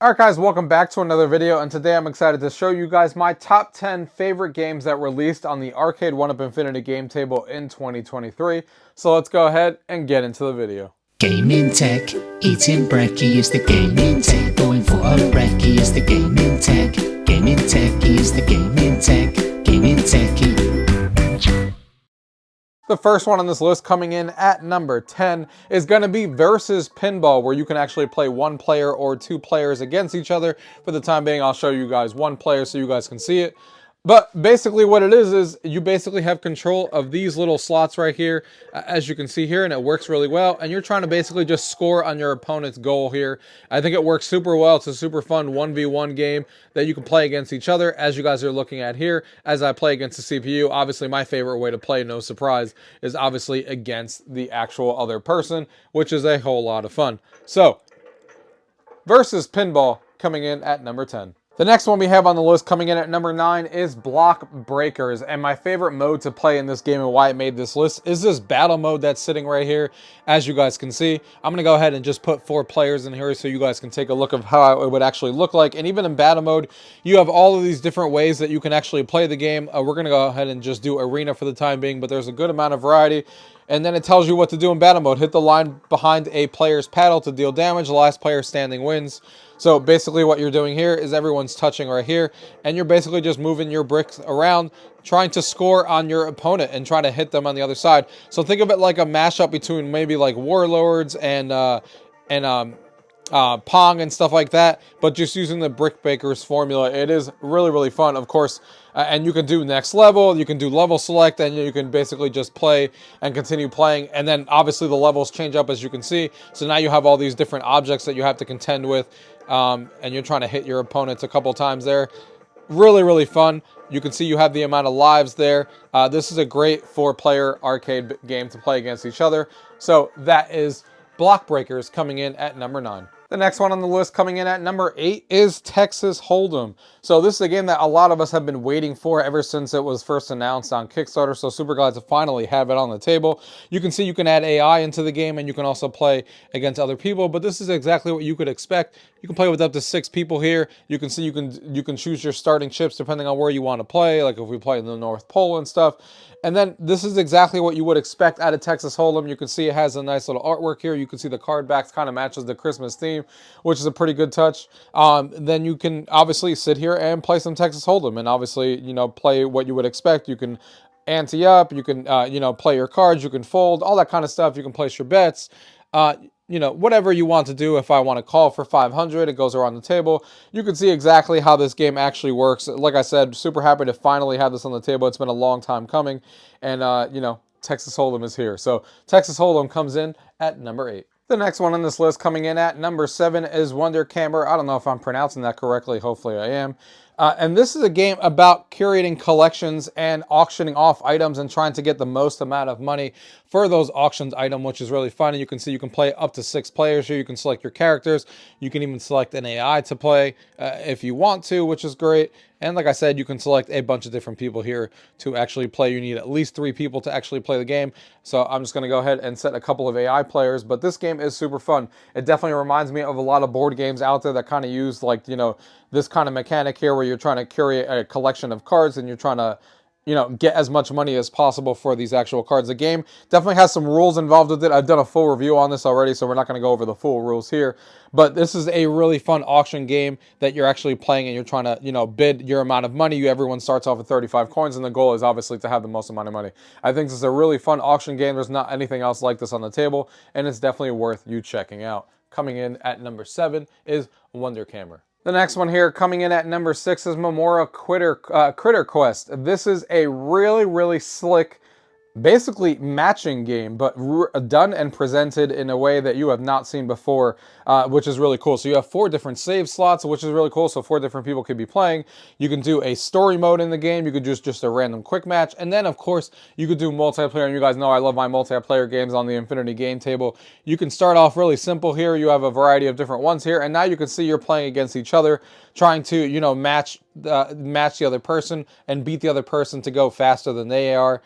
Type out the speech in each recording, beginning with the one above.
Alright guys, welcome back to another video, and today I'm excited to show you guys my top 10 favorite games that released on the Arcade1up Infinity game table in 2023. So let's go ahead and get into the video. Gaming tech, eating brekkie is the gaming tech. Going for a brekkie is the gaming tech. Gaming techie is the gaming tech. Gaming techie. The first one on this list, coming in at number 10, is going to be Versus Pinball, where you can actually play one player or two players against each other. For the time being, I'll show you guys one player so you guys can see it. But basically what it is you basically have control of these little slots right here, as you can see here, and it works really well. And you're trying to basically just score on your opponent's goal here. I think it works super well. It's a super fun 1v1 game that you can play against each other, as you guys are looking at here. As I play against the CPU, obviously my favorite way to play, no surprise, is obviously against the actual other person, which is a whole lot of fun. So, Versus Pinball coming in at number 10. The next one we have on the list, coming in at number 9, is Block Breakers. And my favorite mode to play in this game and why it made this list is this battle mode that's sitting right here. As you guys can see, I'm going to go ahead and just put 4 players in here so you guys can take a look of how it would actually look like. And even in battle mode, you have all of these different ways that you can actually play the game. We're going to go ahead and just do arena for the time being, but there's a good amount of variety. And then it tells you what to do in battle mode. Hit the line behind a player's paddle to deal damage. The last player standing wins. So basically what you're doing here is everyone's touching right here, and you're basically just moving your bricks around, trying to score on your opponent and try to hit them on the other side. So think of it like a mashup between maybe like Warlords and Pong and stuff like that, but just using the Breakerz formula. It is really, really fun, of course, and you can do next level, you can do level select, and you can basically just play and continue playing, and then obviously the levels change up, as you can see. So now you have all these different objects that you have to contend with, and you're trying to hit your opponents a couple times there. Really, really fun. You can see you have the amount of lives there. This is a great 4-player arcade game to play against each other. So that is Block Breakers coming in at number 9. The next one on the list, coming in at number 8, is Texas Hold'em. So this is a game that a lot of us have been waiting for ever since it was first announced on Kickstarter. So super glad to finally have it on the table. You can see you can add AI into the game, and you can also play against other people. But this is exactly what you could expect. You can play with up to 6 people here. You can see you can choose your starting chips depending on where you want to play. Like if we play in the North Pole and stuff. And then this is exactly what you would expect out of Texas Hold'em. You can see it has a nice little artwork here. You can see the card backs kind of matches the Christmas theme, which is a pretty good touch. Then you can obviously sit here and play some Texas Hold'em, and obviously, you know, play what you would expect. You can ante up, you can, you know, play your cards, you can fold, all that kind of stuff. You can place your bets. You know, whatever you want to do. If I want to call for 500, it goes around the table. You can see exactly how this game actually works. Like I said, super happy to finally have this on the table. It's been a long time coming, and you know, Texas Hold'em is here. So Texas Hold'em comes in at number 8. The next one on this list, coming in at number 7, is Wunderkammer. I don't know if I'm pronouncing that correctly. Hopefully I am. And this is a game about curating collections and auctioning off items and trying to get the most amount of money for those auctioned items, which is really fun. And you can see you can play up to 6 players here. You can select your characters. You can even select an AI to play if you want to, which is great. And like I said, you can select a bunch of different people here to actually play. You need at least 3 people to actually play the game. So I'm just going to go ahead and set a couple of AI players. But this game is super fun. It definitely reminds me of a lot of board games out there that kind of use, like, you know, this kind of mechanic here where you're trying to curate a collection of cards and you're trying to, you know, get as much money as possible for these actual cards. The game definitely has some rules involved with it. I've done a full review on this already, so we're not going to go over the full rules here. But this is a really fun auction game that you're actually playing, and you're trying to, you know, bid your amount of money. Everyone starts off with 35 coins, and the goal is obviously to have the most amount of money. I think this is a really fun auction game. There's not anything else like this on the table, and it's definitely worth you checking out. Coming in at number 7 is Wunderkammer. The next one here, coming in at number 6, is Memoriae Critter Quest. This is a really, really slick, basically matching game, but done and presented in a way that you have not seen before, which is really cool. So you have 4 different save slots, which is really cool. So 4 different people could be playing. You can do a story mode in the game. You could do just a random quick match. And then, of course, you could do multiplayer. And you guys know I love my multiplayer games on the Infinity game table. You can start off really simple here. You have a variety of different ones here. And now you can see you're playing against each other, trying to, you know, match the other person and beat the other person to go faster than they are.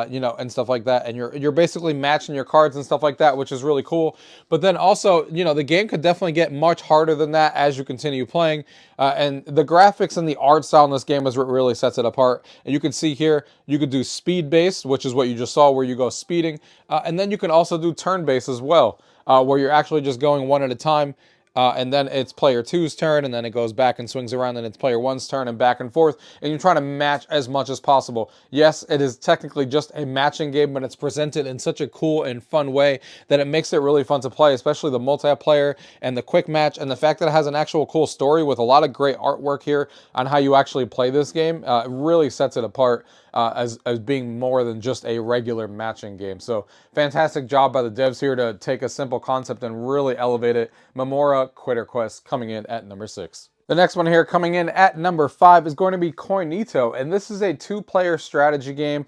You know, and stuff like that, and you're basically matching your cards and stuff like that, which is really cool. But then also, you know, the game could definitely get much harder than that as you continue playing, and the graphics and the art style in this game is what really sets it apart. And you can see here, you could do speed based, which is what you just saw, where you go speeding, and then you can also do turn based as well, where you're actually just going one at a time. And then it's player two's turn, and then it goes back and swings around, and it's player one's turn, and back and forth. And you're trying to match as much as possible. Yes, it is technically just a matching game, but it's presented in such a cool and fun way that it makes it really fun to play, especially the multiplayer and the quick match, and the fact that it has an actual cool story with a lot of great artwork here on how you actually play this game. It really sets it apart as being more than just a regular matching game. So fantastic job by the devs here to take a simple concept and really elevate it. Memoriae Quitter Quest coming in at number 6. The next one here coming in at number 5 is going to be Cointo, and this is a 2-player strategy game.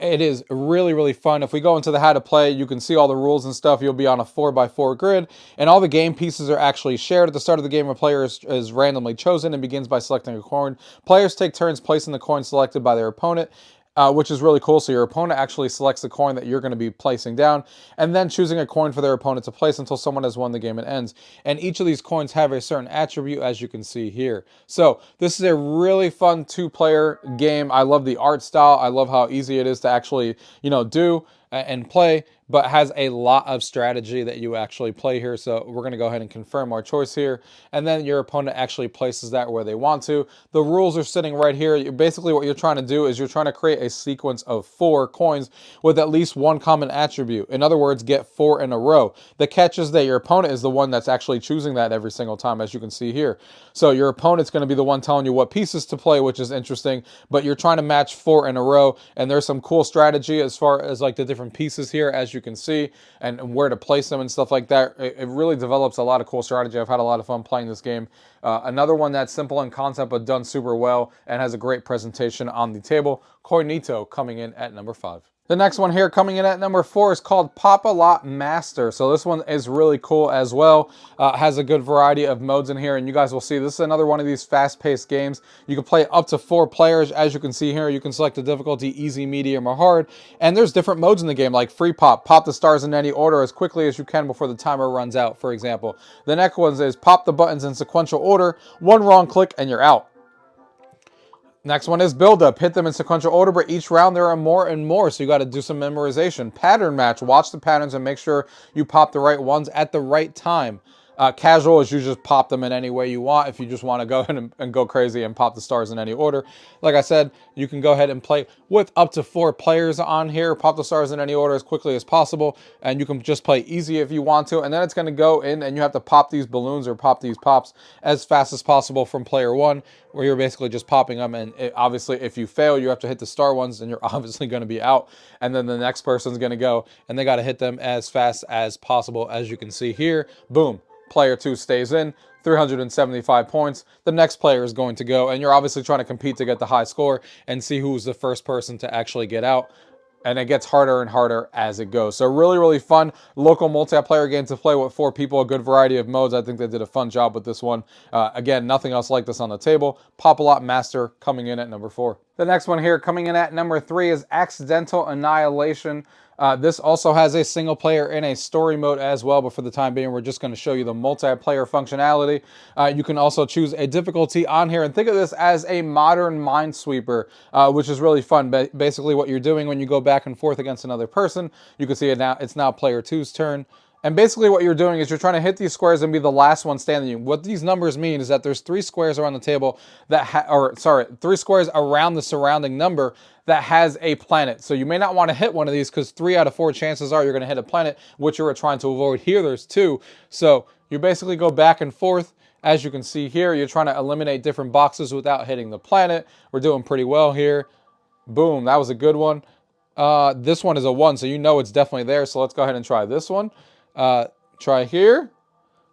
It is really, really fun. If we go into the how to play, you can see all the rules and stuff. You'll be on a 4x4 grid, and all the game pieces are actually shared. At the start of the game, a player is randomly chosen and begins by selecting a coin. Players take turns placing the coin selected by their opponent, which is really cool. So your opponent actually selects the coin that you're going to be placing down, and then choosing a coin for their opponent to place until someone has won the game and ends. And each of these coins have a certain attribute, as you can see here. So this is a really fun 2-player game. I love the art style. I love how easy it is to actually, you know, do and play, but has a lot of strategy that you actually play here. So we're going to go ahead and confirm our choice here, and then your opponent actually places that where they want to. The rules are sitting right here. Basically what you're trying to do is you're trying to create a sequence of 4 coins with at least one common attribute. In other words, get 4 in a row. The catch is that your opponent is the one that's actually choosing that every single time, as you can see here. So your opponent's going to be the one telling you what pieces to play, which is interesting, but you're trying to match 4 in a row, and there's some cool strategy as far as like the different pieces here, as you can see, and where to place them and stuff like that. It really develops a lot of cool strategy. I've had a lot of fun playing this game. Another one that's simple in concept but done super well and has a great presentation on the table. Cointo coming in at number 5. The next one here coming in at number 4 is called Popalot Master. So this one is really cool as well. Has a good variety of modes in here, and you guys will see this is another one of these fast-paced games. You can play up to 4 players. As you can see here, you can select the difficulty easy, medium, or hard. And there's different modes in the game, like free pop. Pop the stars in any order as quickly as you can before the timer runs out, for example. The next one is pop the buttons in sequential order. One wrong click and you're out. Next one is build up. Hit them in sequential order, but each round there are more and more, so you got to do some memorization. Pattern match. Watch the patterns and make sure you pop the right ones at the right time. Casual is you just pop them in any way you want. If you just want to go ahead and go crazy and pop the stars in any order. Like I said, you can go ahead and play with up to 4 players on here. Pop the stars in any order as quickly as possible. And you can just play easy if you want to. And then it's going to go in and you have to pop these balloons or pop these pops as fast as possible from player 1, where you're basically just popping them. And obviously, if you fail, you have to hit the star ones and you're obviously going to be out. And then the next person's going to go and they got to hit them as fast as possible. As you can see here, boom. Player 2 stays in, 375 points. The next player is going to go, and you're obviously trying to compete to get the high score and see who's the first person to actually get out. And it gets harder and harder as it goes. So really, really fun local multiplayer game to play with 4 people, a good variety of modes. I think they did a fun job with this one. Again, nothing else like this on the table. Popalot Master coming in at number 4. The next one here coming in at number 3 is Accidental Annihilation. This also has a single player and a story mode as well, but for the time being, we're just going to show you the multiplayer functionality. You can also choose a difficulty on here, and think of this as a modern Minesweeper, which is really fun. Basically, what you're doing when you go back and forth against another person, you can see it now. It's now player 2's turn. And basically what you're doing is you're trying to hit these squares and be the last one standing. What these numbers mean is that there's 3 squares around the table that 3 squares around the surrounding number that has a planet. So you may not want to hit one of these because 3 out of 4 chances are you're going to hit a planet, which you're trying to avoid. Here there's 2. So you basically go back and forth. As you can see here, you're trying to eliminate different boxes without hitting the planet. We're doing pretty well here. Boom, that was a good one. This one is a 1, so you know it's definitely there. So let's go ahead and try this one. Try here.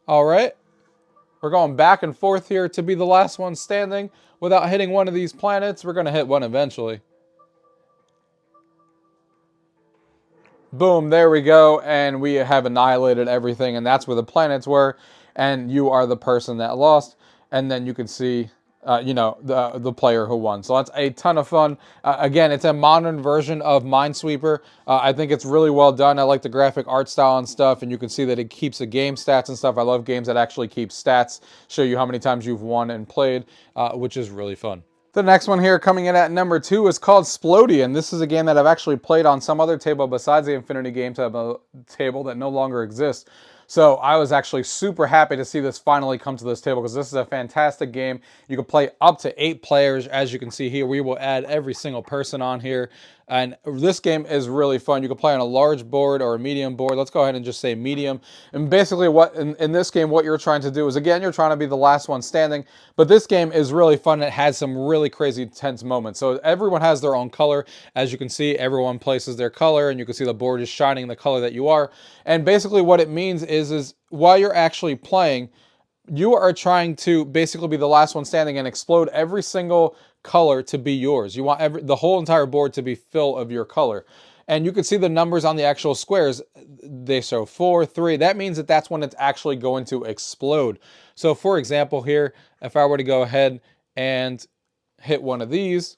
All right. We're going back and forth here to be the last one standing without hitting one of these planets. We're going to hit one eventually. Boom, there we go. And we have annihilated everything. And that's where the planets were. And you are the person that lost. And then you can see you know, the player who won. So that's a ton of fun. Again, it's a modern version of Minesweeper. I think it's really well done. I like the graphic art style and stuff, and you can see that it keeps the game stats and stuff. I love games that actually keep stats, show you how many times you've won and played, which is really fun. The next one here coming in at number 2 is called Splodey, and this is a game that I've actually played on some other table besides the Infinity Game table that no longer exists. So I was actually super happy to see this finally come to this table because this is a fantastic game. You can play up to 8 players. As you can see here, we will add every single person on here. And this game is really fun. You can play on a large board or a medium board. Let's go ahead and just say medium. And basically what in this game, what you're trying to do is, again, you're trying to be the last one standing. But this game is really fun. It has some really crazy tense moments. So everyone has their own color. As you can see, everyone places their color, and you can see the board is shining the color that you are. And basically what it means is while you're actually playing, you are trying to basically be the last one standing and explode every single color to be yours. You want the whole entire board to be full of your color. And you can see the numbers on the actual squares. They show 4, 3. That means that that's when it's actually going to explode. So for example here, if I were to go ahead and hit one of these,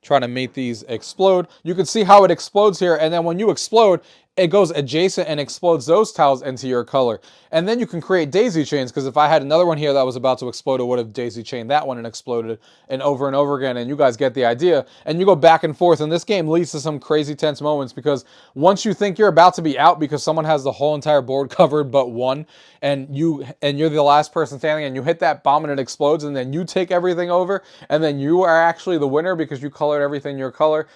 trying to make these explode, you can see how it explodes here. And then when you explode, it goes adjacent and explodes those tiles into your color. And then you can create daisy chains, because if I had another one here that was about to explode, it would have daisy chained that one and exploded, and over again, and you guys get the idea. And you go back and forth, and this game leads to some crazy tense moments, because once you think you're about to be out because someone has the whole entire board covered but one, and you're the last person standing, and you hit that bomb and it explodes, and then you take everything over, and then you are actually the winner because you colored everything your color.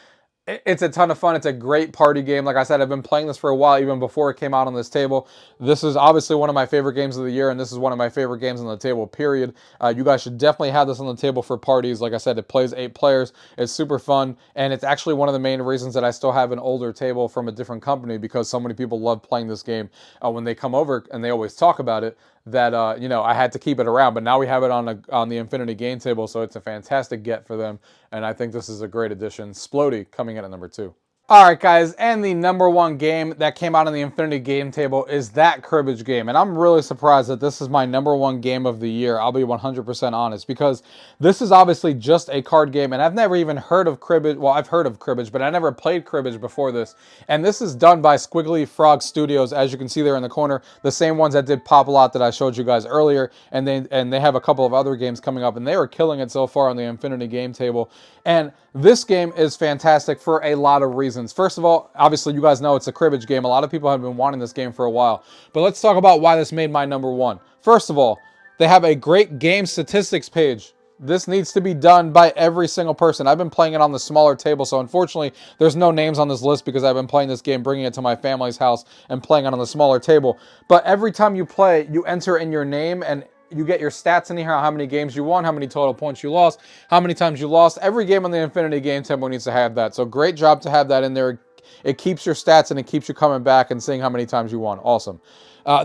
It's a ton of fun. It's a great party game. Like I said, I've been playing this for a while, even before it came out on this table. This is obviously one of my favorite games of the year, and this is one of my favorite games on the table, period. You guys should definitely have this on the table for parties. Like I said, it plays 8 players. It's super fun, and it's actually one of the main reasons that I still have an older table from a different company, because so many people love playing this game when they come over, and they always talk about it, that you know, I had to keep it around. But now we have it on the Infinity Game table, so it's a fantastic get for them, and I think this is a great addition. Splodey coming in at number 2. Alright guys, and the number 1 game that came out on the Infinity Game table is that Cribbage game. And I'm really surprised that this is my number 1 game of the year. I'll be 100% honest, because this is obviously just a card game, and I've never even heard of Cribbage. Well, I've heard of Cribbage, but I never played Cribbage before this. And this is done by Squiggly Frog Studios, as you can see there in the corner. The same ones that did Popalot that I showed you guys earlier. And they have a couple of other games coming up, and they are killing it so far on the Infinity Game table. And this game is fantastic for a lot of reasons. First of all, obviously you guys know it's a Cribbage game. A lot of people have been wanting this game for a while. But let's talk about why this made my number 1. First of all, they have a great game statistics page. This needs to be done by every single person. I've been playing it on the smaller table, so unfortunately there's no names on this list because I've been playing this game, bringing it to my family's house and playing it on the smaller table. But every time you play, you enter in your name, and you get your stats in here, how many games you won, how many total points you lost, how many times you lost. Every game on the Infinity Game table needs to have that. So great job to have that in there. It keeps your stats, and it keeps you coming back and seeing how many times you won. Awesome.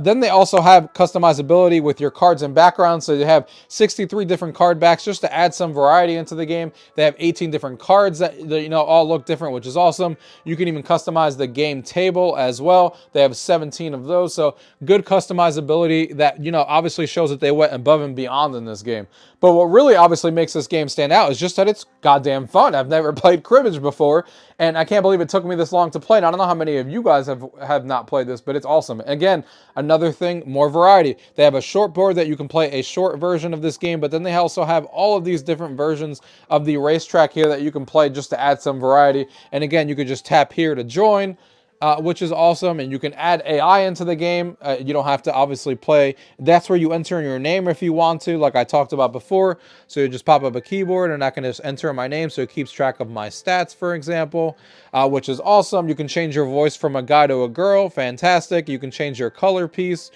Then they also have customizability with your cards and backgrounds. So you have 63 different card backs just to add some variety into the game. They have 18 different cards that you know all look different, which is awesome. You can even customize the game table as well. They have 17 of those. So good customizability that, you know, obviously shows that they went above and beyond in this game. But what really obviously makes this game stand out is just that it's goddamn fun. I've never played Cribbage before, and I can't believe it took me this long to play. And I don't know how many of you guys have not played this, but it's awesome. Again, another thing, more variety. They have a short board that you can play a short version of this game, but then they also have all of these different versions of the racetrack here that you can play just to add some variety. And again, you could just tap here to join, which is awesome. And you can add AI into the game. You don't have to obviously play. That's where you enter in your name if you want to, like I talked about before. So you just pop up a keyboard, and I can just enter my name, so it keeps track of my stats, for example, which is awesome. You can change your voice from a guy to a girl. Fantastic. You can change your color piece,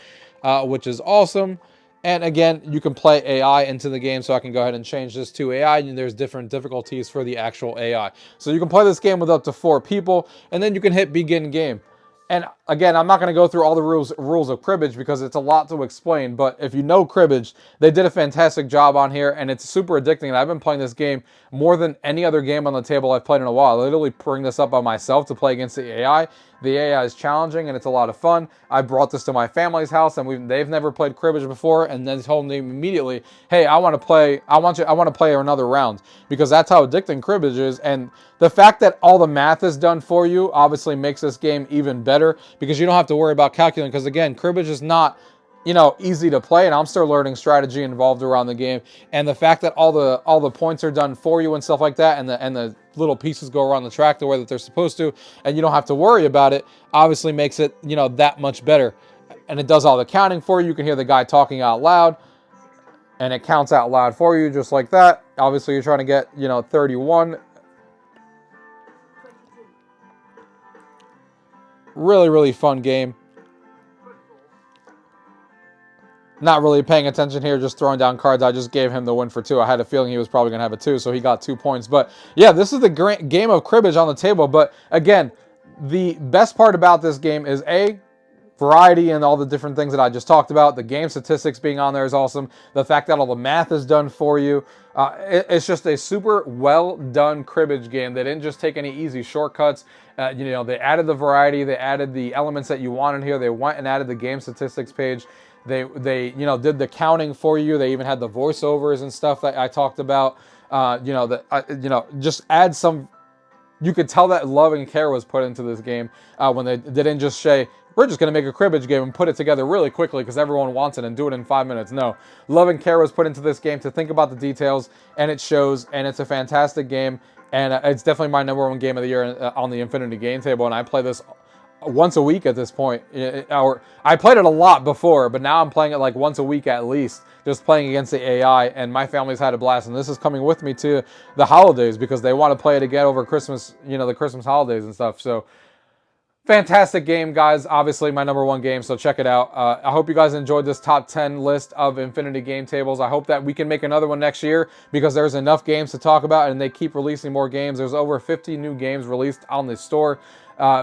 which is awesome. And again, you can play AI into the game, so I can go ahead and change this to AI, and there's different difficulties for the actual AI. So you can play this game with up to 4 people, and then you can hit begin game. And again, I'm not going to go through all the rules of Cribbage because it's a lot to explain, but if you know Cribbage, they did a fantastic job on here, and it's super addicting, and I've been playing this game more than any other game on the table I've played in a while. I literally bring this up by myself to play against the AI. The AI is challenging, and it's a lot of fun. I brought this to my family's house, and they've never played Cribbage before, and then told me immediately, hey, I want to play another round, because that's how addicting Cribbage is. And the fact that all the math is done for you obviously makes this game even better, because you don't have to worry about calculating, because again, Cribbage is not, you know, easy to play, and I'm still learning strategy involved around the game. And the fact that all the points are done for you and stuff like that, and the little pieces go around the track the way that they're supposed to, and you don't have to worry about it, obviously makes it, you know, that much better. And it does all the counting for you. You can hear the guy talking out loud, and it counts out loud for you just like that. Obviously, you're trying to get, you know, 31. Really, really fun game. Not really paying attention here, just throwing down cards. I just gave him the win for 2. I had a feeling he was probably going to have a 2, so he got 2 points. But yeah, this is the great game of Cribbage on the table. But again, the best part about this game is variety and all the different things that I just talked about. The game statistics being on there is awesome. The fact that all the math is done for you. It's just a super well done Cribbage game. They didn't just take any easy shortcuts. You know, they added the variety. They added the elements that you want in here. They went and added the game statistics page. They you know, did the counting for you. They even had the voiceovers and stuff that I talked about. You know, just add some. You could tell that love and care was put into this game when they didn't just say, we're just going to make a Cribbage game and put it together really quickly because everyone wants it and do it in 5 minutes. No, love and care was put into this game to think about the details, and it shows, and it's a fantastic game, and it's definitely my #1 game of the year on the Infinity Game Table, and I play this once a week at this point. I played it a lot before, but now I'm playing it like once a week at least, just playing against the AI, and my family's had a blast, and this is coming with me to the holidays because they want to play it again over Christmas, you know, the Christmas holidays and stuff. So fantastic game, guys. Obviously my #1 game, so check it out. I hope you guys enjoyed this top 10 list of Infinity Game Tables. I hope that we can make another one next year because there's enough games to talk about, and they keep releasing more games. There's over 50 new games released on the store,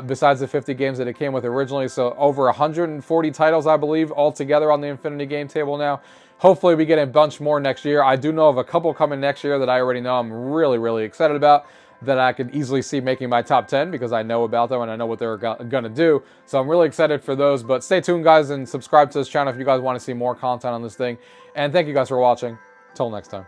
besides the 50 games that it came with originally. So over 140 titles, I believe, altogether on the Infinity Game Table now. Hopefully we get a bunch more next year. I do know of a couple coming next year that I already know I'm really, really excited about, that I could easily see making my top 10 because I know about them and I know what they're going to do. So I'm really excited for those. But stay tuned, guys, and subscribe to this channel if you guys want to see more content on this thing. And thank you guys for watching. Till next time.